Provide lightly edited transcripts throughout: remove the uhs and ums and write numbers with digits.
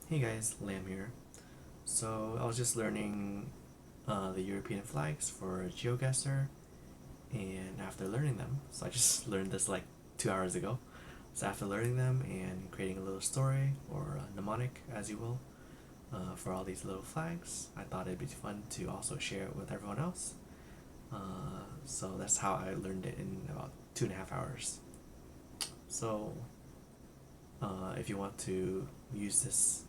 Hey guys, Lamb here. So I was just learning the European flags for GeoGuessr, and after learning them, so I just learned this like 2 hours ago. So after learning them and creating a little story or a mnemonic, as you will, for all these little flags, I thought it'd be fun to also share it with everyone else. So that's how I learned it in about 2.5 hours. So if you want to use this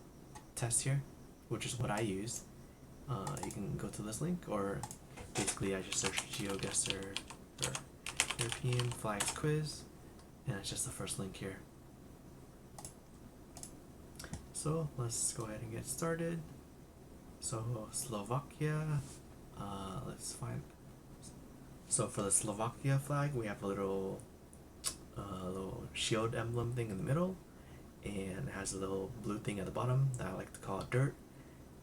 test here, which is what I use, you can go to this link, or basically I just search GeoGuessr or European Flags Quiz, and it's just the first link here. So let's go ahead and get started. So Slovakia, let's find. So for the Slovakia flag, we have a little shield emblem thing in the middle, and it has a little blue thing at the bottom that I like to call dirt,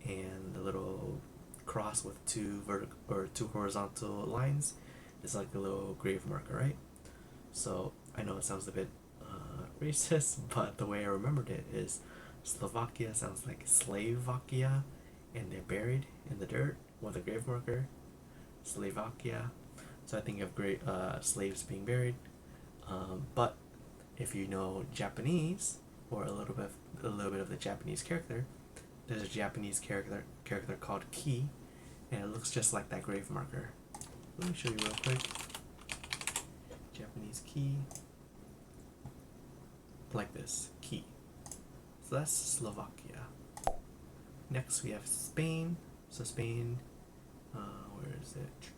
and the little cross with two horizontal lines is like a little grave marker, right? So I know it sounds a bit racist, but the way I remembered it is Slovakia sounds like Slovakia, and they're buried in the dirt with a grave marker. Slovakia. So I think of great slaves being buried. But if you know Japanese, or a little bit of the Japanese character, there's a Japanese character called ki, and it looks just like that grave marker. Let me show you real quick. Japanese ki, like this, ki. So that's Slovakia. Next we have Spain. So Spain, where is it?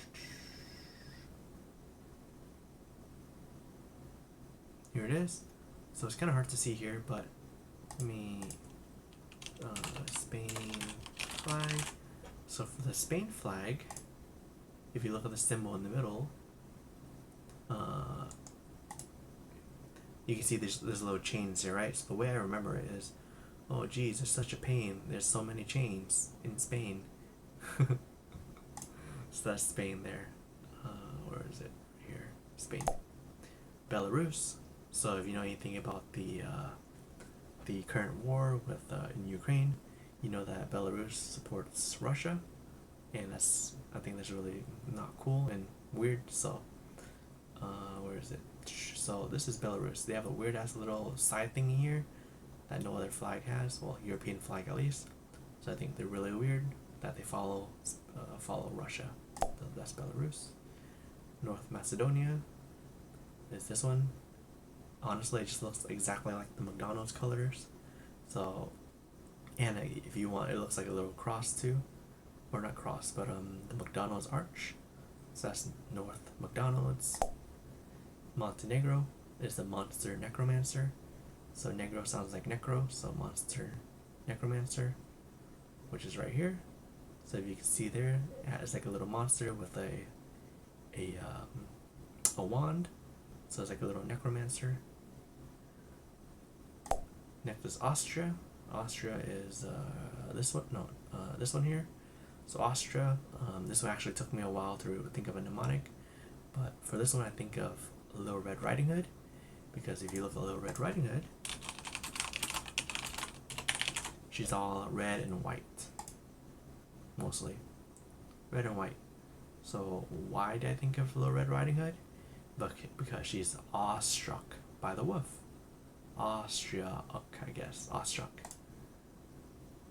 Here it is. So it's kind of hard to see here, but let me Spain flag. So for the Spain flag, if you look at the symbol in the middle, you can see there's little chains here, right? So the way I remember it is, oh geez, there's such a pain. There's so many chains in Spain. So that's Spain there. Where is it? Here, Spain. Belarus. So if you know anything about the current war with in Ukraine, you know that Belarus supports Russia, and I think that's really not cool and weird. So where is it? So this is Belarus. They have a weird ass little side thingy here that no other flag has. Well, European flag at least. So I think they're really weird that they follow Russia. So that's Belarus. North Macedonia is this one. Honestly, it just looks exactly like the McDonald's colors. So, and if you want, it looks like a little cross too, or not cross, but the McDonald's arch. So that's North McDonald's. Montenegro is the monster necromancer. So negro sounds like necro, so monster necromancer, which is right here. So if you can see there, it has like a little monster with a wand. So it's like a little necromancer. Next is Austria. Austria is this one. No, this one here. So Austria. This one actually took me a while to think of a mnemonic, but for this one I think of Little Red Riding Hood, because if you look at Little Red Riding Hood, she's all red and white, mostly red and white. So why did I think of Little Red Riding Hood? Because she's awestruck by the wolf. Austria, I guess. Awestruck.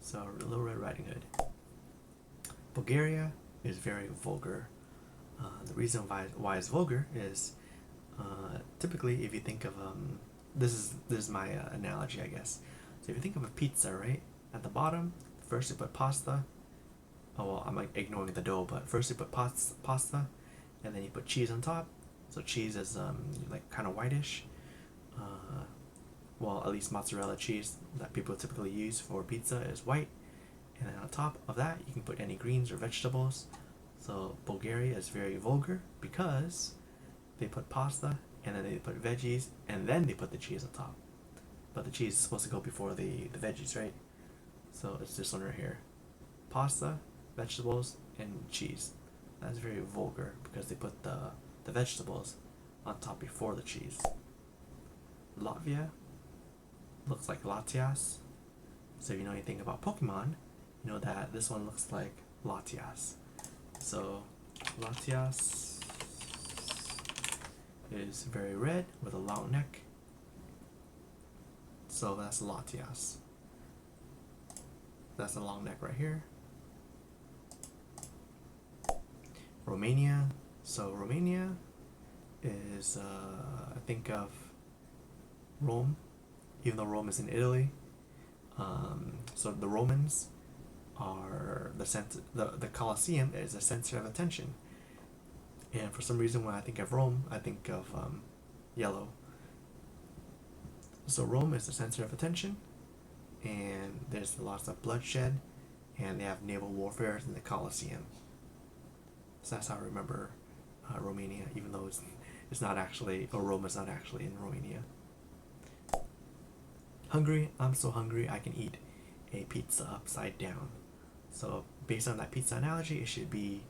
So Little Red Riding Hood. Bulgaria is very vulgar. The reason why it's vulgar is typically if you think of this is my analogy, I guess. So if you think of a pizza, right? At the bottom, first you put pasta. Oh well, I'm like ignoring the dough, but first you put pasta, and then you put cheese on top. So cheese is like kind of whitish. Well, at least mozzarella cheese that people typically use for pizza is white. And then on top of that, you can put any greens or vegetables. So Bulgaria is very vulgar because they put pasta, and then they put veggies, and then they put the cheese on top. But the cheese is supposed to go before the veggies, right? So it's this one right here. Pasta, vegetables, and cheese. That's very vulgar because they put the vegetables on top before the cheese. Latvia looks like Latias. So if you know anything about Pokemon, you know that this one looks like Latias. So Latias is very red with a long neck. So that's Latias. That's the long neck right here. Romania. So Romania is, I think of Rome, even though Rome is in Italy. So the Romans are the Colosseum is the center of attention. And for some reason, when I think of Rome, I think of yellow. So Rome is the center of attention, and there's lots of bloodshed, and they have naval warfare in the Colosseum. So that's how I remember Romania, even though it's not actually, or Rome is not actually in Romania. Hungry, I'm so hungry I can eat a pizza upside down. So based on that pizza analogy, it should be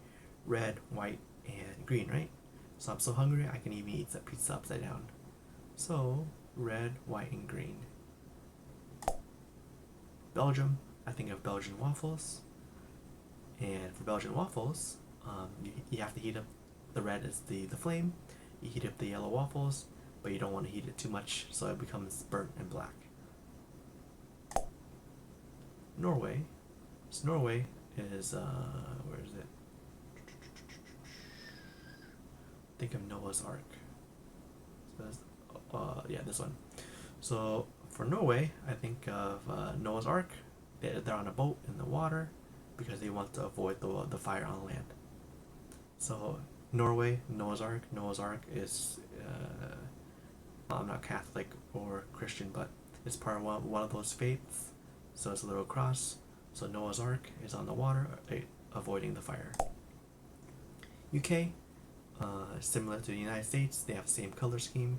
red, white, and green, right? So I'm so hungry I can even eat the pizza upside down. So red, white, and green. Belgium, I think of Belgian waffles. And for Belgian waffles, you have to heat up, the red is the flame. You heat up the yellow waffles, but you don't want to heat it too much so it becomes burnt and black. Norway. So Norway is, where is it? Think of Noah's Ark. So that's, yeah, this one. So for Norway, I think of Noah's Ark. They're on a boat in the water because they want to avoid the fire on land. So Norway, Noah's Ark. Noah's Ark is, I'm not Catholic or Christian, but it's part of one of those faiths. So it's a little cross. So Noah's Ark is on the water, avoiding the fire. UK, similar to the United States, they have the same color scheme.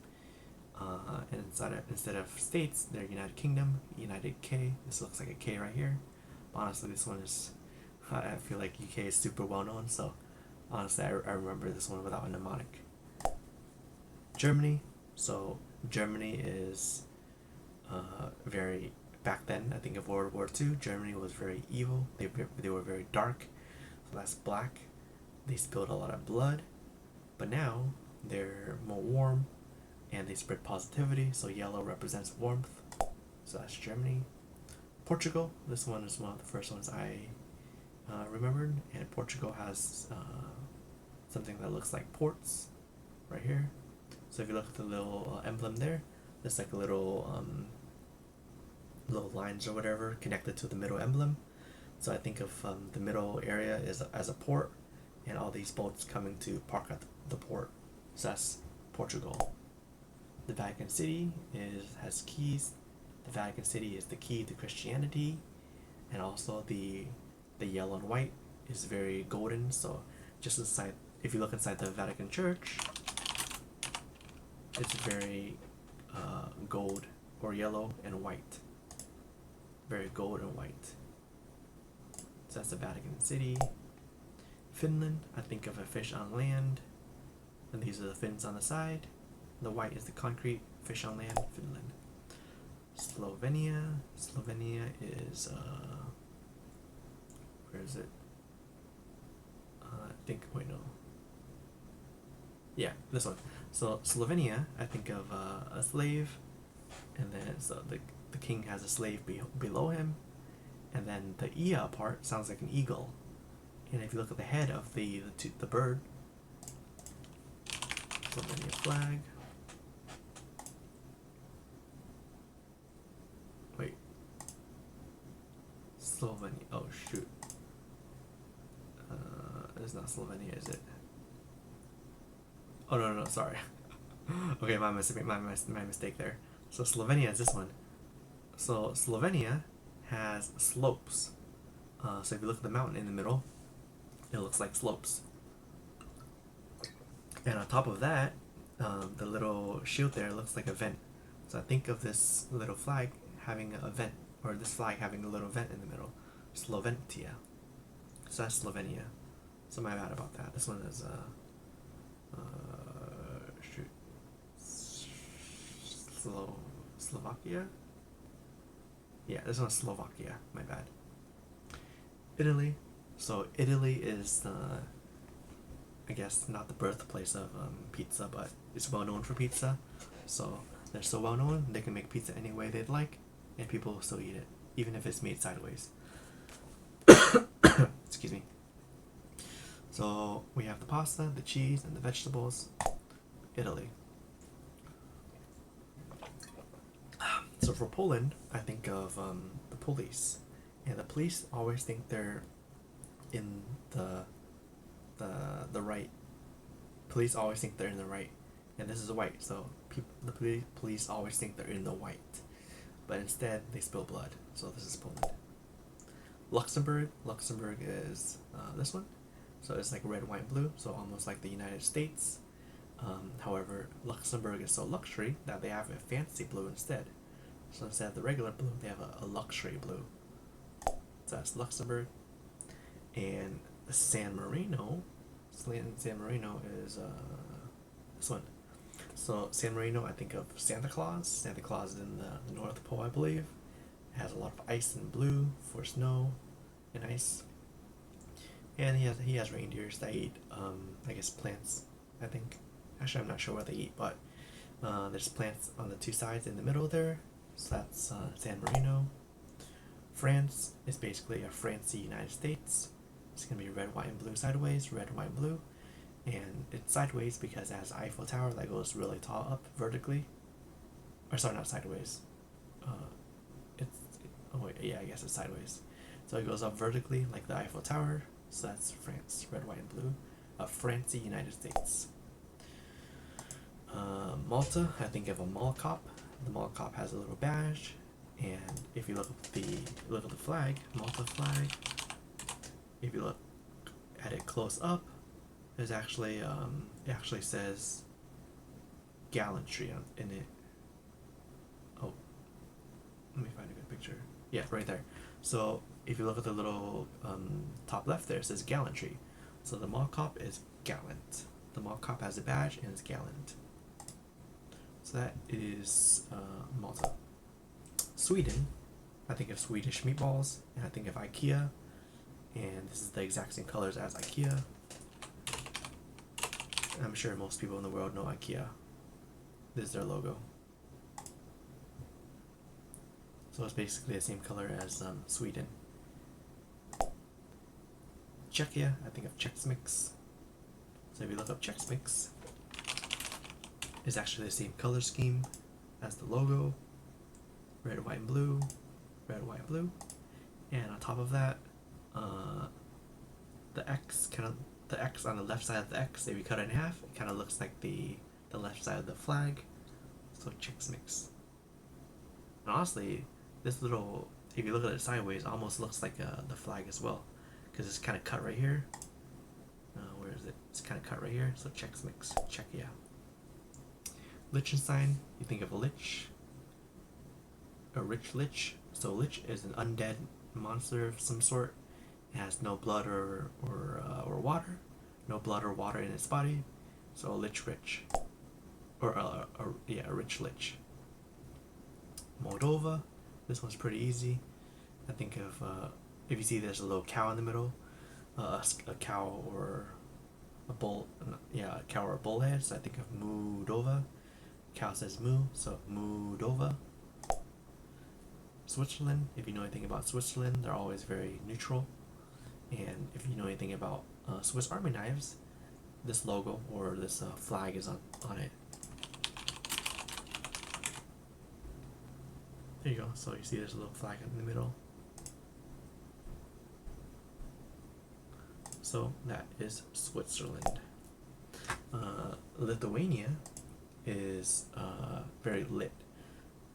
And instead of states, they're United Kingdom, United K. This looks like a K right here. But honestly, this one is, I feel like UK is super well known, so honestly, I remember this one without a mnemonic. Germany. So Germany is very, back then, I think of World War II, Germany was very evil. They were very dark. So that's black. They spilled a lot of blood. But now they're more warm and they spread positivity. So yellow represents warmth. So that's Germany. Portugal. This one is one of the first ones I remembered. And Portugal has something that looks like ports right here. So if you look at the little emblem there, there's like a little lines or whatever connected to the middle emblem. So I think of the middle area as a port, and all these boats coming to park at the port. So that's Portugal. The Vatican City has keys. The Vatican City is the key to Christianity, and also the yellow and white is very golden. So just inside, if you look inside the Vatican Church, it's very gold or yellow and white. Very gold and white. So that's the Vatican City. Finland, I think of a fish on land, and these are the fins on the side. The white is the concrete, fish on land, Finland. Slovenia is, where is it? Yeah, this one. So Slovenia, I think of a slave, and then so the king has a slave below him, and then the Ia part sounds like an eagle. And if you look at the head of the bird, Slovenia flag. Wait. Slovenia. Oh shoot. It's not Slovenia, is it? Oh no, sorry. Okay, my mistake there. So Slovenia is this one. So Slovenia has slopes. So if you look at the mountain in the middle, it looks like slopes. And on top of that, the little shield there looks like a vent. So I think of this little flag having a vent, or this flag having a little vent in the middle. Sloventia. So that's Slovenia. So my bad about that. This one is Slovakia. Yeah, this one's Slovakia. My bad. Italy. So Italy is I guess not the birthplace of pizza, but it's well known for pizza. So they're so well known they can make pizza any way they'd like, and people will still eat it, even if it's made sideways. Excuse me. So we have the pasta, the cheese, and the vegetables. Italy. So for Poland, I think of the police, and the police always think they're in the right. Police always think they're in the right, and this is white, so the police always think they're in the white, but instead they spill blood. So this is Poland. Luxembourg is this one, so it's like red, white, blue, so almost like the United States. However, Luxembourg is so luxury that they have a fancy blue instead. So instead of the regular blue, they have a luxury blue. So that's Luxembourg. And San Marino is this one. So San Marino, I think of Santa Claus. Santa Claus is in the North Pole, I believe. It has a lot of ice and blue for snow and ice. And he has reindeers that eat I guess plants, I think. Actually, I'm not sure what they eat, but there's plants on the two sides in the middle there. So that's San Marino. France is basically a fancy United States. It's going to be red, white, and blue sideways, red, white, blue. And it's sideways because it has the Eiffel Tower that goes really tall up vertically. Or sorry, not sideways. I guess it's sideways. So it goes up vertically like the Eiffel Tower. So that's France, red, white, and blue. A Fancy United States. Malta, I think of a mall cop. The mall cop has a little badge, and if you look at the flag, Malta flag, if you look at it close up, there's actually it actually says gallantry in it. Oh, let me find a good picture. Yeah, right there. So if you look at the little top left there, it says gallantry. So the mall cop is gallant. The mall cop has a badge and is gallant. So that is Malta. Sweden, I think of Swedish meatballs, and I think of IKEA, and this is the exact same colors as IKEA. I'm sure most people in the world know IKEA. This is their logo. So it's basically the same color as Sweden. Czechia, I think of Chex Mix. So if you look up Chex Mix, it's actually the same color scheme as the logo. Red, white, and blue. Red, white, blue. And on top of that, the X on the left side of the X, if you cut it in half, it kind of looks like the left side of the flag. So Chex Mix. And honestly, this little, if you look at it sideways, it almost looks like the flag as well, because it's kind of cut right here. Where is it? It's kind of cut right here. So Chex Mix, Czechia. Liechtenstein, you think of a lich, a rich lich. So lich is an undead monster of some sort. It has no blood or water, no blood or water in its body. So a lich rich, or a rich lich. Moldova, this one's pretty easy. I think of if you see there's a little cow in the middle, a cow or a bull, a cow or a bull head. So I think of Moldova. Cow says moo, so Moldova. Switzerland, if you know anything about Switzerland, they're always very neutral. And if you know anything about Swiss Army knives, this logo or this flag is on it. There you go. So you see there's a little flag in the middle. So that is Switzerland. Lithuania is very lit.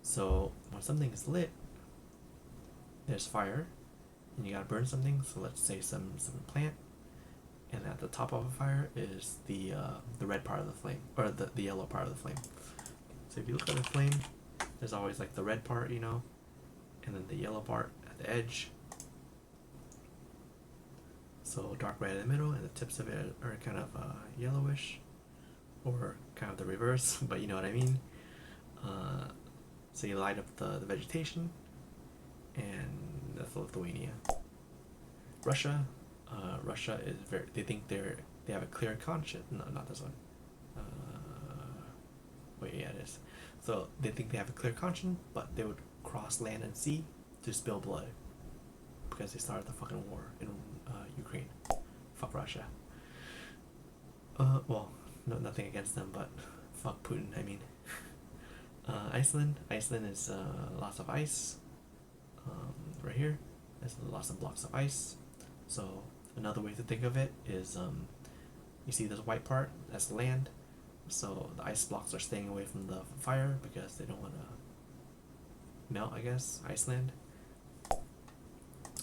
So when something is lit, there's fire, and you gotta burn something. So let's say some plant, and at the top of a fire is the red part of the flame, or the yellow part of the flame. So if you look at the flame, there's always like the red part, and then the yellow part at the edge. So dark red in the middle, and the tips of it are kind of yellowish, or kind of the reverse, but you know what I mean. So you light up the vegetation, and that's Lithuania. Russia, Russia is very. They think they have a clear conscience. No, not this one. Wait, yeah, it is. So they think they have a clear conscience, but they would cross land and sea to spill blood because they started the fucking war in Ukraine. Fuck Russia. Well, no, nothing against them, but fuck Putin. I mean, Iceland. Iceland is lots of ice. Right here, there's lots of blocks of ice. So another way to think of it is, you see this white part, that's land. So the ice blocks are staying away from the fire because they don't want to melt, I guess. Iceland.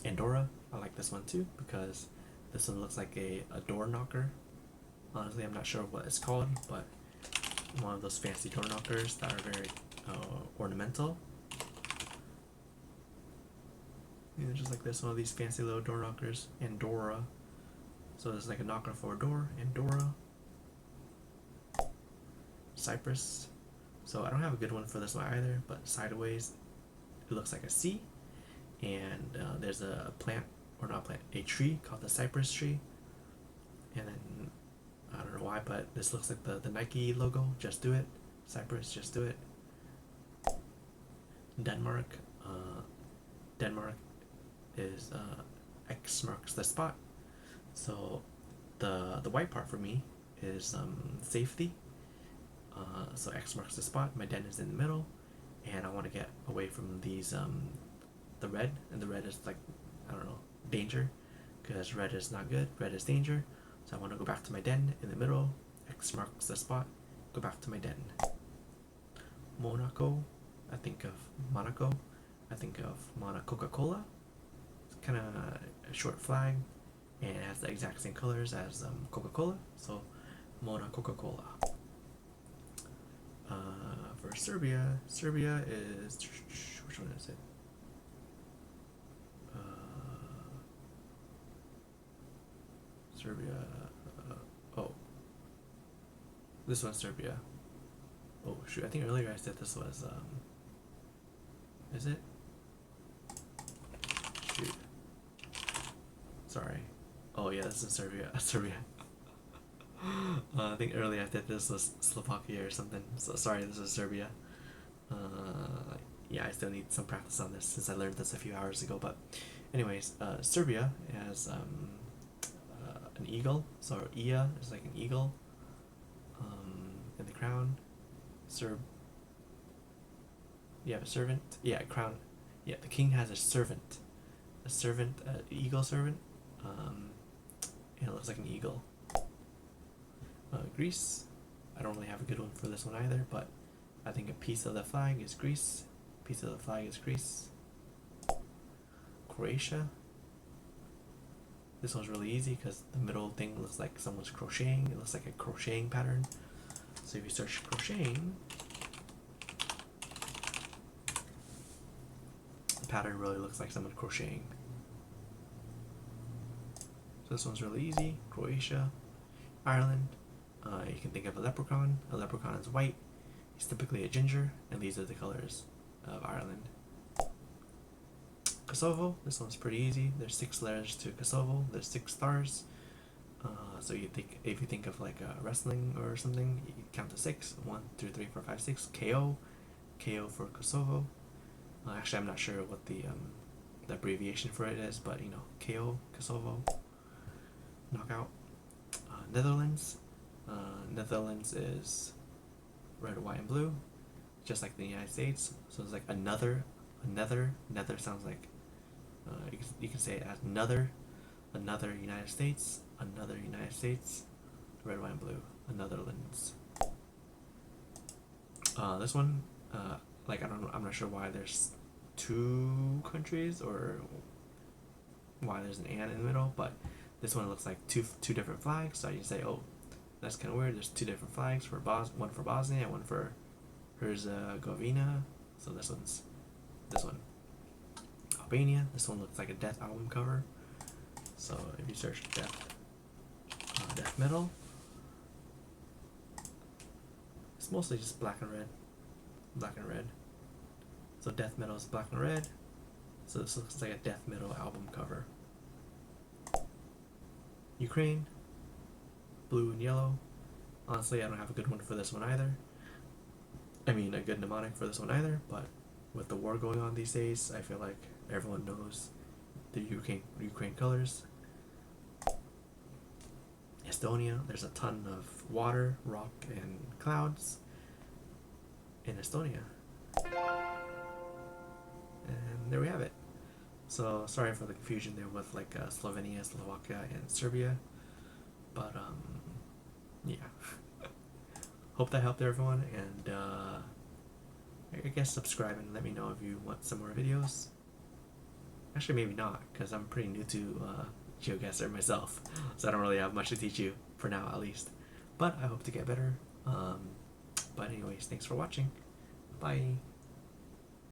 Andorra, I like this one too because this one looks like a door knocker. Honestly, I'm not sure what it's called, but one of those fancy door knockers that are very ornamental. Yeah, just like this, one of these fancy little door knockers. Andorra. So there's like a knocker for a door. Andorra. Cyprus. So I don't have a good one for this one either, but sideways it looks like a C. And there's a plant, or not a plant, a tree called the cypress tree. And then, I don't know why, but this looks like the Nike logo. Just do it. Cyprus, just do it. Denmark. Denmark is X marks the spot. So the white part for me is safety. So X marks the spot. My den is in the middle, and I want to get away from these the red, and the red is like, I don't know, danger, because red is not good. Red is danger. So I want to go back to my den in the middle. X marks the spot. Go back to my den. Monaco. I think of Monaco. I think of Coca-Cola. It's kind of a short flag, and it has the exact same colors as Coca-Cola. So Monaco Coca-Cola. For Serbia, Serbia is, which one is it? Serbia. Oh, this one's Serbia. Oh shoot! I think earlier I said this was. Is it? Shoot. Sorry. Oh yeah, this is Serbia. Serbia. I think earlier I said this was Slovakia or something. So sorry, this is Serbia. Yeah, I still need some practice on this since I learned this a few hours ago. But, anyways, Serbia has an eagle. So Ia is like an eagle. In the crown. You have a servant. Yeah, crown. Yeah, the king has a servant. A servant, eagle servant. And it looks like an eagle. Greece. I don't really have a good one for this one either, but I think a piece of the flag is Greece. Piece of the flag is Greece. Croatia. This one's really easy because the middle thing looks like someone's crocheting. It looks like a crocheting pattern. So if you search crocheting, the pattern really looks like someone crocheting. So this one's really easy. Croatia. Ireland. You can think of a leprechaun. A leprechaun is white. He's typically a ginger, and these are the colors of Ireland. Kosovo. This one's pretty easy. There's 6 layers to Kosovo. There's 6 stars. So you think, if you think of like wrestling or something, you count to 6. 1, 2, 3, 4, 5, 6. KO. KO for Kosovo. Actually, I'm not sure what the abbreviation for it is, but you know, KO, Kosovo. Knockout. Netherlands. Netherlands is red, white, and blue, just like the United States. So it's like another. Nether sounds like you can say it as another United States, red, white, and blue, Netherlands. This one, like I'm not sure why there's 2 countries or why there's an and in the middle, but this one looks like two different flags. So you say, oh, that's kind of weird. There's 2 different flags for one for Bosnia and one for Herzegovina. So this one. Albania. This one looks like a Death album cover. So if you search death metal, it's mostly just black and red. So death metal is black and red. So this looks like a death metal album cover. Ukraine, blue and yellow. Honestly, I don't have a good one for this one either. I mean, a good mnemonic for this one either, but with the war going on these days, I feel like everyone knows the Ukraine colors. Estonia, there's a ton of water, rock, and clouds in Estonia. And there we have it. So sorry for the confusion there with like Slovenia, Slovakia, and Serbia, but yeah. Hope that helped everyone, and I guess subscribe and let me know if you want some more videos. Actually, maybe not, because I'm pretty new to GeoGuessr myself, so I don't really have much to teach you, for now at least. But I hope to get better. But anyways, thanks for watching. Bye.